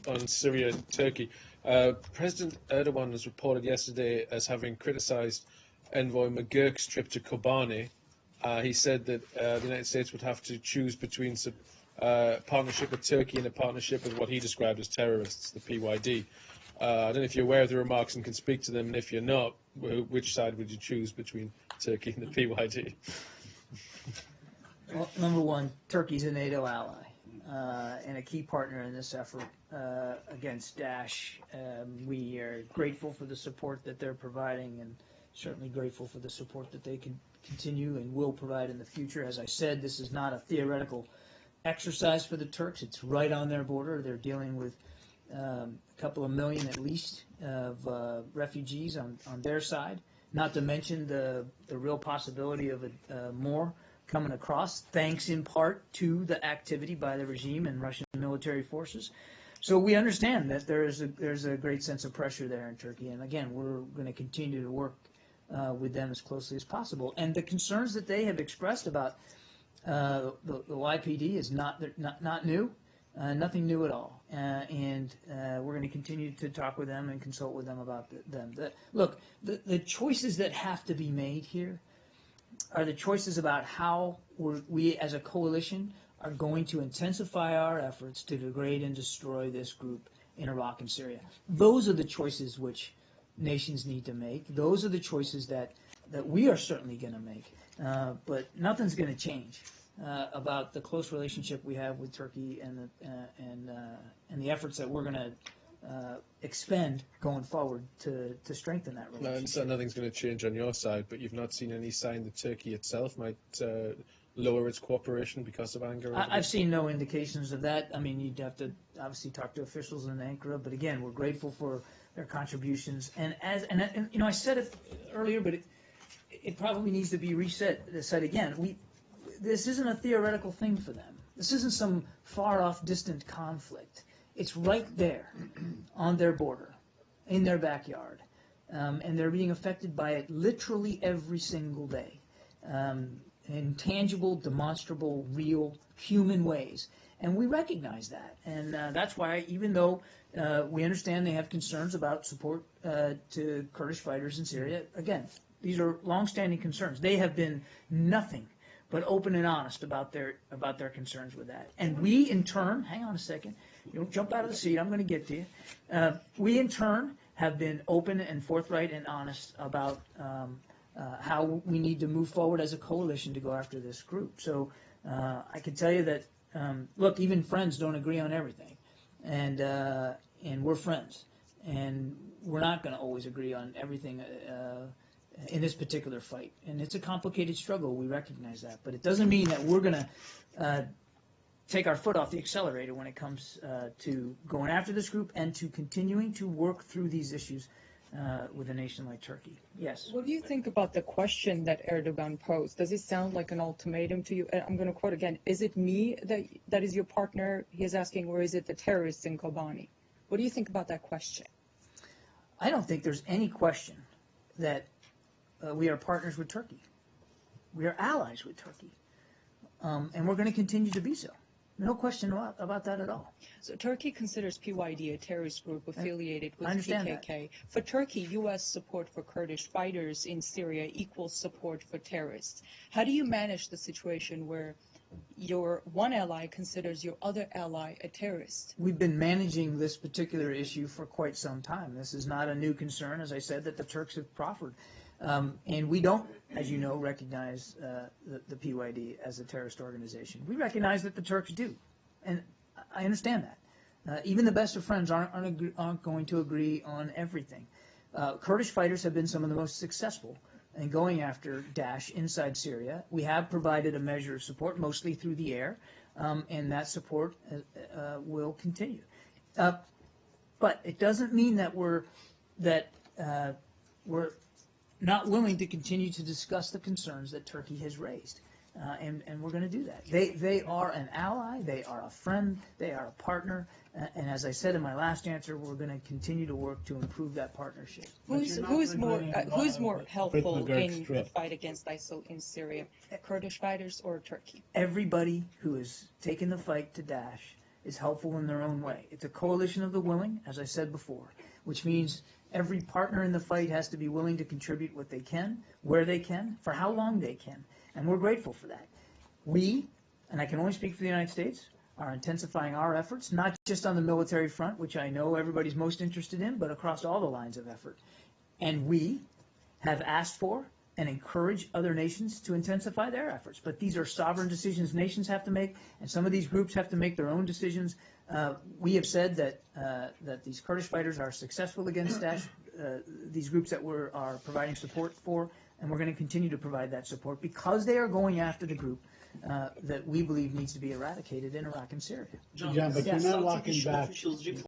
on Syria and Turkey. President Erdogan was reported yesterday as having criticised envoy McGurk's trip to Kobani. He said that the United States would have to choose between partnership with Turkey and a partnership with what he described as terrorists, the PYD. I don't know if you're aware of the remarks and can speak to them, and if you're not, which side would you choose between Turkey and the PYD? Well, number one, Turkey's a NATO ally and a key partner in this effort against Daesh. We are grateful for the support that they're providing, and certainly grateful for the support that they can continue and will provide in the future. As I said, this is not a theoretical exercise for the Turks. It's right on their border. They're dealing with a couple of million at least of refugees on their side, not to mention the real possibility of more coming across, thanks in part to the activity by the regime and Russian military forces. So we understand that there's a great sense of pressure there in Turkey, and again, we're going to continue to work with them as closely as possible. And the concerns that they have expressed about the YPD is not new, nothing new at all. And we're going to continue to talk with them and consult with them about them. Look, the choices that have to be made here are the choices about how we as a coalition are going to intensify our efforts to degrade and destroy this group in Iraq and Syria. Those are the choices which nations need to make. Those are the choices that we are certainly going to make. But nothing's going to change about the close relationship we have with Turkey and the efforts that we're going to expend going forward to strengthen that relationship. So nothing's going to change on your side, but you've not seen any sign that Turkey itself might lower its cooperation because of anger? I've seen no indications of that. I mean, you'd have to obviously talk to officials in Ankara, but again, we're grateful for their contributions. And you know, I said it earlier, but it probably needs to be said again. This isn't a theoretical thing for them. This isn't some far-off, distant conflict. It's right there on their border, in their backyard, and they're being affected by it literally every single day, in tangible, demonstrable, real, human ways. And we recognize that, and that's why, even though we understand they have concerns about support to Kurdish fighters in Syria, again, these are long-standing concerns. They have been nothing but open and honest about their concerns with that. And we, in turn, hang on a second, you don't jump out of the seat, I'm going to get to you. We, in turn, have been open and forthright and honest about how we need to move forward as a coalition to go after this group. So I can tell you that, look, even friends don't agree on everything. And we're friends. And we're not going to always agree on everything in this particular fight. And it's a complicated struggle, we recognize that. But it doesn't mean that we're going to take our foot off the accelerator when it comes to going after this group and to continuing to work through these issues with a nation like Turkey. Yes? What do you think about the question that Erdogan posed? Does it sound like an ultimatum to you? I'm going to quote again. Is it me that is your partner, he is asking, or is it the terrorists in Kobani? What do you think about that question? I don't think there's any question that we are partners with Turkey. We are allies with Turkey. And we're going to continue to be so. No question about that at all. So Turkey considers PYD a terrorist group affiliated with PKK. That. For Turkey, U.S. support for Kurdish fighters in Syria equals support for terrorists. How do you manage the situation where your one ally considers your other ally a terrorist? We've been managing this particular issue for quite some time. This is not a new concern, as I said, that the Turks have proffered. And we don't, as you know, recognize the PYD as a terrorist organization. We recognize that the Turks do, and I understand that. Even the best of friends aren't going to agree on everything. Kurdish fighters have been some of the most successful in going after Daesh inside Syria. We have provided a measure of support, mostly through the air, and that support will continue. But it doesn't mean that we're not willing to continue to discuss the concerns that Turkey has raised, and we're going to do that. They are an ally, they are a friend, they are a partner, and as I said in my last answer, we're going to continue to work to improve that partnership. Who's more helpful in the fight against ISIL in Syria, Kurdish fighters or Turkey? Everybody who has taken the fight to Daesh is helpful in their own way. It's a coalition of the willing, as I said before, which means every partner in the fight has to be willing to contribute what they can, where they can, for how long they can. And we're grateful for that. We, and I can only speak for the United States, are intensifying our efforts, not just on the military front, which I know everybody's most interested in, but across all the lines of effort. And we have asked for and encourage other nations to intensify their efforts. But these are sovereign decisions nations have to make, and some of these groups have to make their own decisions. We have said that these Kurdish fighters are successful against Daesh, these groups that we are providing support for, and we're going to continue to provide that support because they are going after the group that we believe needs to be eradicated in Iraq and Syria. John, but you're not locking back.